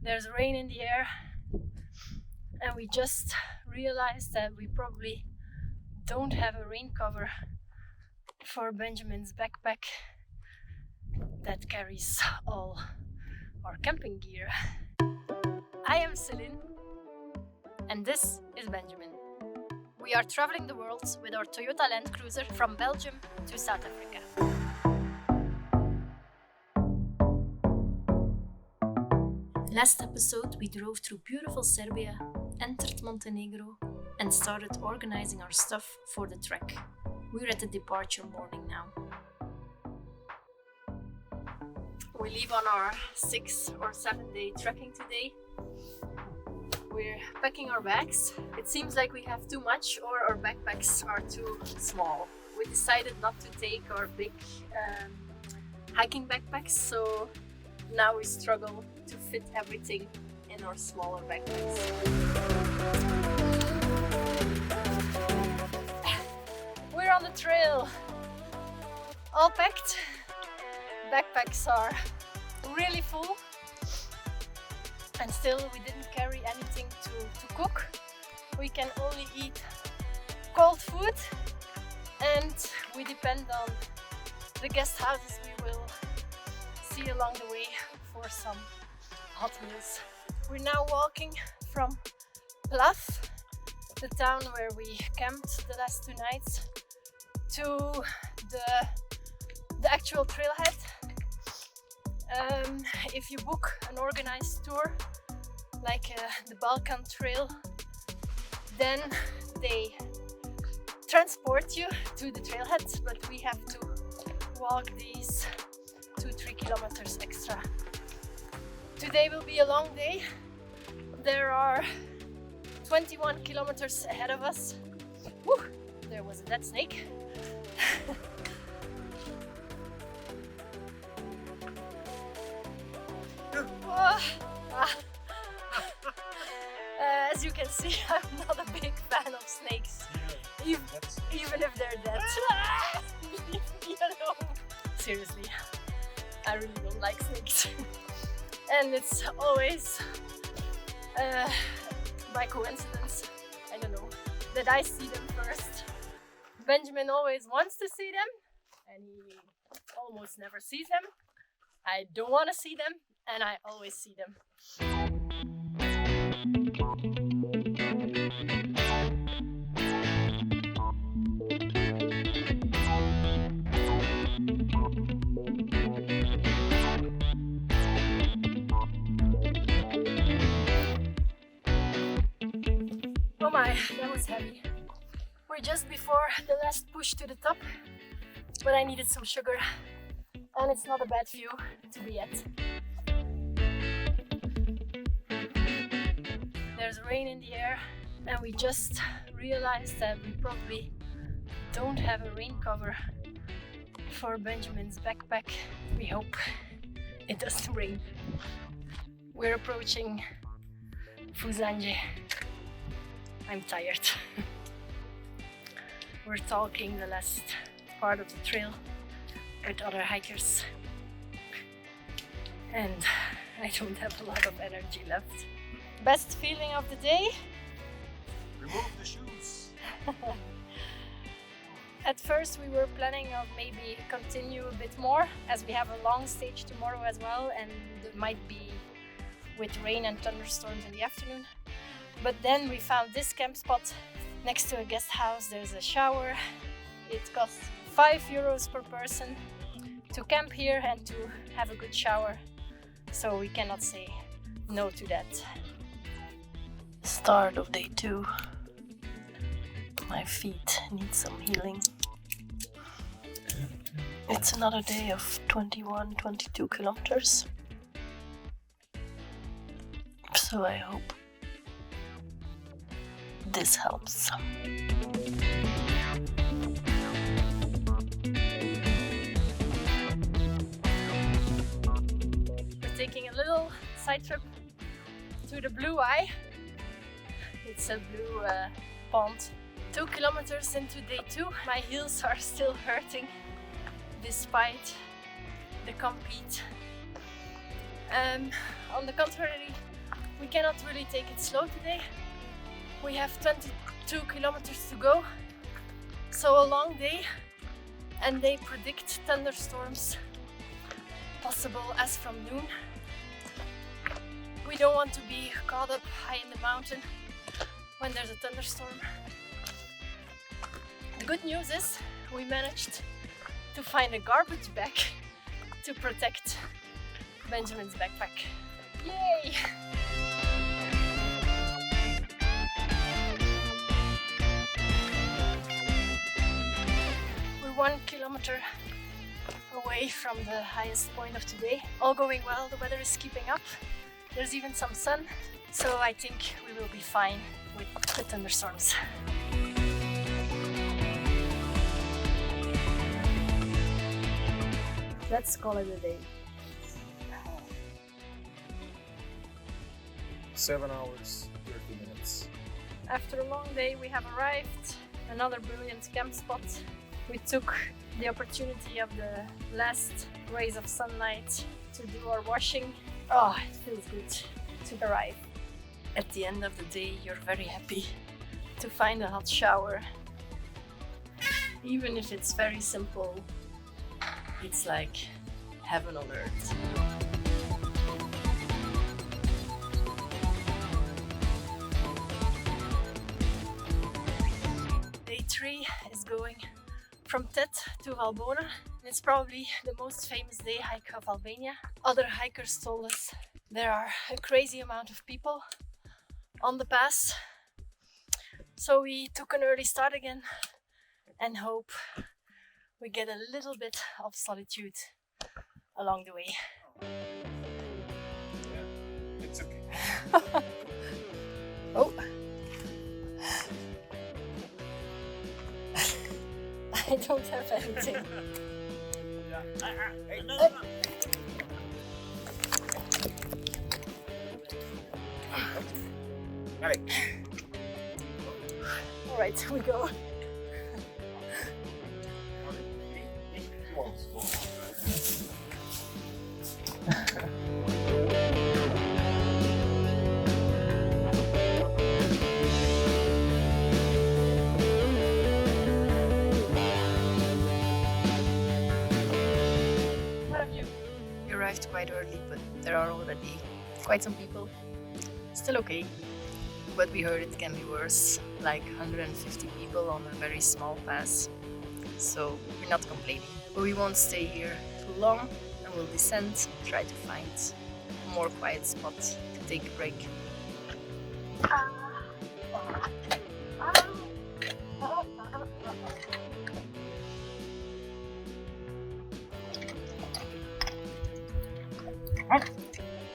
There's rain in the air, and we just realized that we probably don't have a rain cover for Benjamin's backpack that carries all our camping gear. I am Céline, and this is Benjamin. We are traveling the world with our Toyota Landcruiser from Belgium to South Africa. Last episode we drove through beautiful Serbia, entered Montenegro and started organizing our stuff for the trek. We're at the departure morning now. We leave on our 6 or 7 day trekking today. We're packing our bags. It seems like we have too much or our backpacks are too small. We decided not to take our big hiking backpacks, so now we struggle to fit everything in our smaller backpacks. We're on the trail, all packed. Backpacks are really full, and still we didn't carry anything to cook. We can only eat cold food, and we depend on the guest houses we will see along the way for some hot meals. We're now walking from Plav, the town where we camped the last 2 nights, to the actual trailhead. If you book an organized tour like the Balkan trail, then they transport you to the trailhead, but we have to walk these 2-3 kilometers extra. Today will be a long day. There are 21 kilometers ahead of us. Woo, there was a dead snake. As you can see, I'm not a big fan of snakes, even if they're dead. Leave me alone. Seriously, I really don't like snakes. And it's always by coincidence, I don't know, that I see them first. Benjamin always wants to see them, and he almost never sees them. I don't want to see them, and I always see them. Oh my, that was heavy. We're just before the last push to the top, but I needed some sugar, and it's not a bad view to be at. There's rain in the air, and we just realized that we probably don't have a rain cover for Benjamin's backpack. We hope it doesn't rain. We're approaching Vusanje. I'm tired. We're talking the last part of the trail with other hikers, and I don't have a lot of energy left. Best feeling of the day? Remove the shoes. At first we were planning on maybe continue a bit more, as we have a long stage tomorrow as well, and it might be with rain and thunderstorms in the afternoon. But then we found this camp spot next to a guest house. There's a shower. It costs €5 per person to camp here and to have a good shower, so we cannot say no to that. Start of day 2. My feet need some healing. It's another day of 21-22 kilometers, so I hope this helps. We're taking a little side trip to the Blue Eye. It's a blue pond. 2 kilometers into day 2, my heels are still hurting despite the compete. on the contrary, we cannot really take it slow today. We have 22 kilometers to go, so a long day, and they predict thunderstorms possible as from noon. We don't want to be caught up high in the mountain when there's a thunderstorm. The good news is we managed to find a garbage bag to protect Benjamin's backpack. Yay! We're 1 kilometer away from the highest point of today. All going well, the weather is keeping up. There's even some sun, so I think we will be fine with the thunderstorms. Let's call it a day. 7 hours, 30 minutes. After a long day, we have arrived. Another brilliant camp spot. We took the opportunity of the last rays of sunlight to do our washing. Oh, it feels good to arrive. At the end of the day, you're very happy to find a hot shower. Even if it's very simple, it's like heaven on earth. Day 3 is going from Theth to Valbona. It's probably the most famous day hike of Albania. Other hikers told us there are a crazy amount of people on the pass. So we took an early start again and hope we get a little bit of solitude along the way. Yeah, it's okay. Oh! I don't have anything. Alright, we go. We arrived quite early, but there are already quite some people. Still okay, but we heard it can be worse, like 150 people on a very small pass. So we're not complaining, but we won't stay here too long and we'll descend, try to find a more quiet spot to take a break.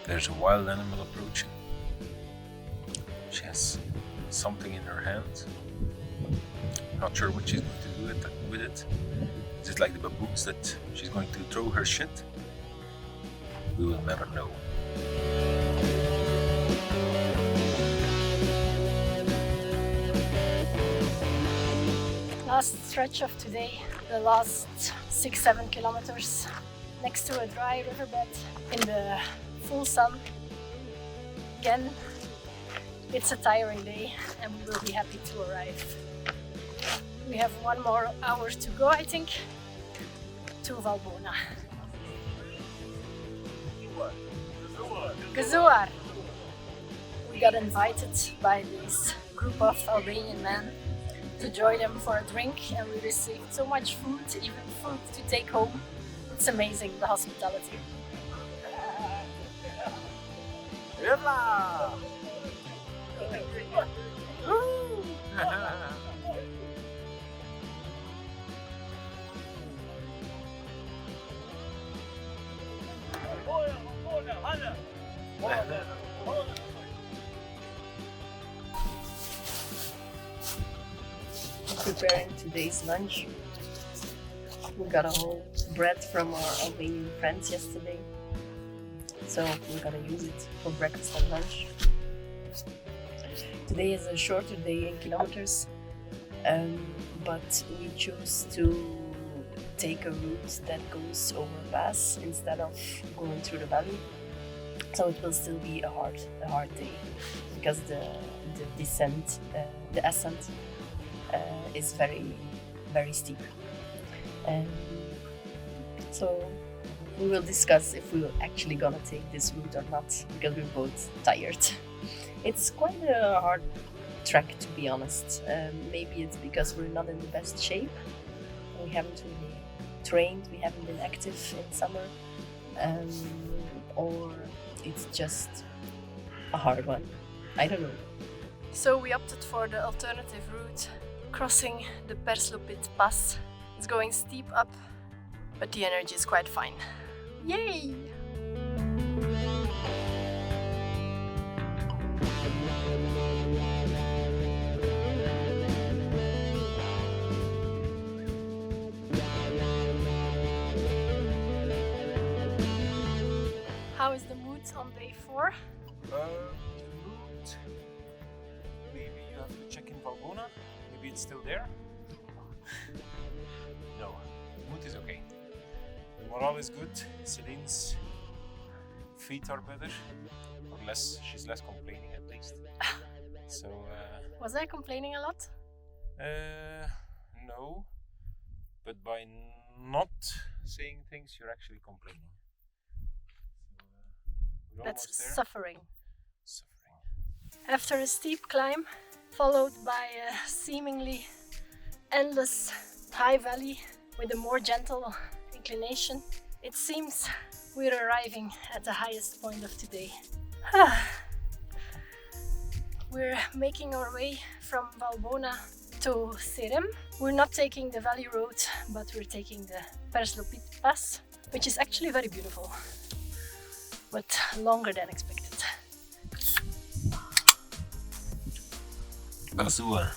There's a wild animal approaching. She has something in her hand. Not sure what she's going to do with it. Is it like the baboons that she's going to throw her shit? We will never know. Last stretch of today, the last 6-7 kilometers next to a dry riverbed in the full sun. Again, it's a tiring day and we will be happy to arrive. We have 1 more hour to go, I think, to Valbona. Gazuar! We got invited by this group of Albanian men to join them for a drink, and we received so much food, even food to take home. It's amazing, the hospitality. Preparing today's lunch. We got a whole bread from our Albanian friends yesterday, so we're gonna use it for breakfast and lunch. Today is a shorter day in kilometers, but we chose to take a route that goes over a pass instead of going through the valley. So it will still be a hard day because the descent, the ascent is very, very steep. So we will discuss if we're actually gonna take this route or not, because we're both tired. It's quite a hard trek, to be honest. Maybe it's because we're not in the best shape. We haven't really trained, we haven't been active in summer, or it's just a hard one. I don't know. So we opted for the alternative route, crossing the Perslopit pass. It's going steep up, but the energy is quite fine. Yay! How is the mood on day 4? Mood. Maybe you have to check in Valbona. Maybe it's still there. No, mood is okay. The morale is good. Céline's feet are better, or less. She's less complaining at least. So. Was I complaining a lot? No, but by not saying things, you're actually complaining. So, that's suffering. After a steep climb, followed by a seemingly endless high valley with a more gentle inclination, it seems we're arriving at the highest point of today. We're making our way from Valbona to Cerem. We're not taking the valley road, but we're taking the Perslopit pass, which is actually very beautiful, but longer than expected. Kosovo.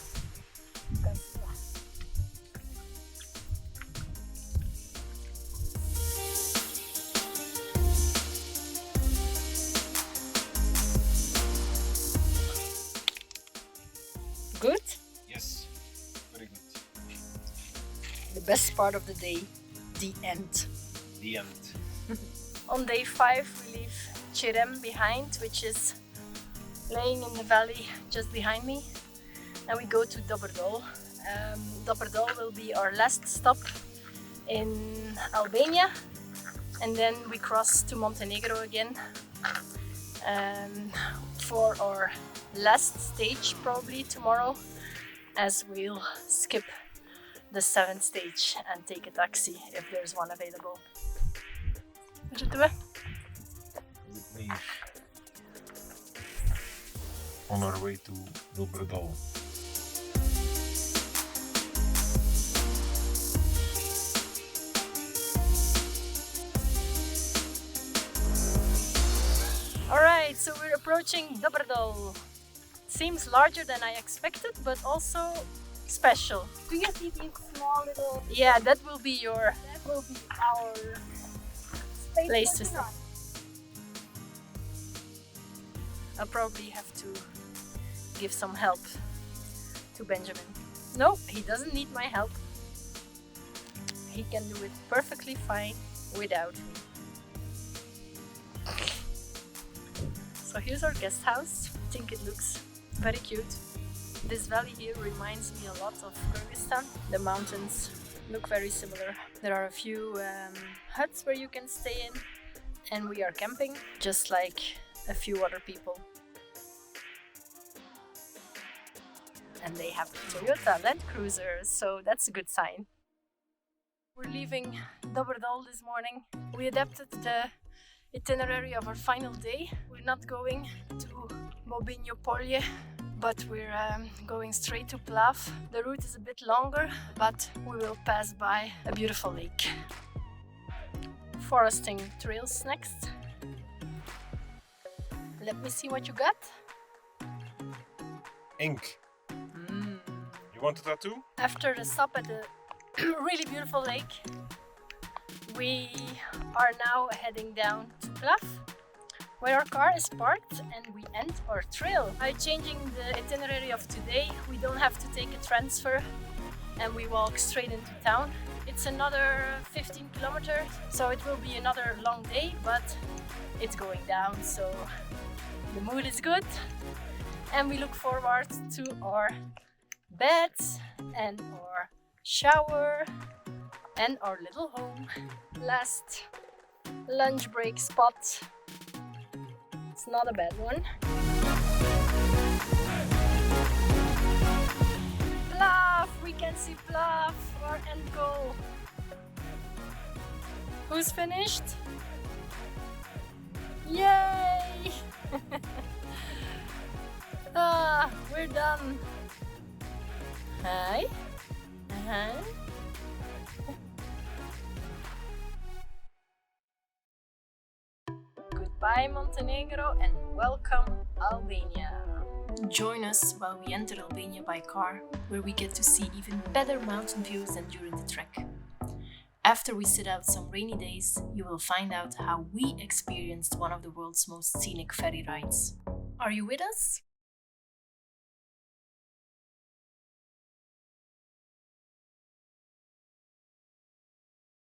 Good? Yes, very good. The best part of the day, the end. The end. On day 5 we leave Cerem behind, which is laying in the valley just behind me, and we go to Doberdol. Doberdol will be our last stop in Albania, and then we cross to Montenegro again for our last stage, probably tomorrow, as we'll skip the 7th stage and take a taxi if there's one available. Zitten we? On our way to Doberdol. Alright, so we're approaching Doberdol. Seems larger than I expected, but also special. Do you see these small little... Yeah, that will be your That will be our space place for to stay. tonight. I'll probably have to give some help to Benjamin. No, he doesn't need my help. He can do it perfectly fine without me. So here's our guest house. I think it looks very cute. This valley here reminds me a lot of Kyrgyzstan. The mountains look very similar. There are a few huts where you can stay in, and we are camping just like a few other people. And they have the Toyota Landcruiser, so that's a good sign. We're leaving Doberdol this morning. We adapted the itinerary of our final day. We're not going to Bobinjo Polje, but we're going straight to Plav. The route is a bit longer, but we will pass by a beautiful lake. Foresting trails next. Let me see what you got. Ink. You want a tattoo? After the stop at the really beautiful lake, we are now heading down to Plav, where our car is parked, and we end our trail. By changing the itinerary of today, we don't have to take a transfer and we walk straight into town. It's another 15 kilometers, so it will be another long day, but it's going down, so the mood is good. And we look forward to our beds and our shower and our little home. Last lunch break spot. It's not a bad one. Plav! We can see Plav, our end goal. Who's finished? Yay! We're done. Hi. Goodbye Montenegro and welcome Albania. Join us while we enter Albania by car, where we get to see even better mountain views than during the trek. After we sit out some rainy days, you will find out how we experienced one of the world's most scenic ferry rides. Are you with us?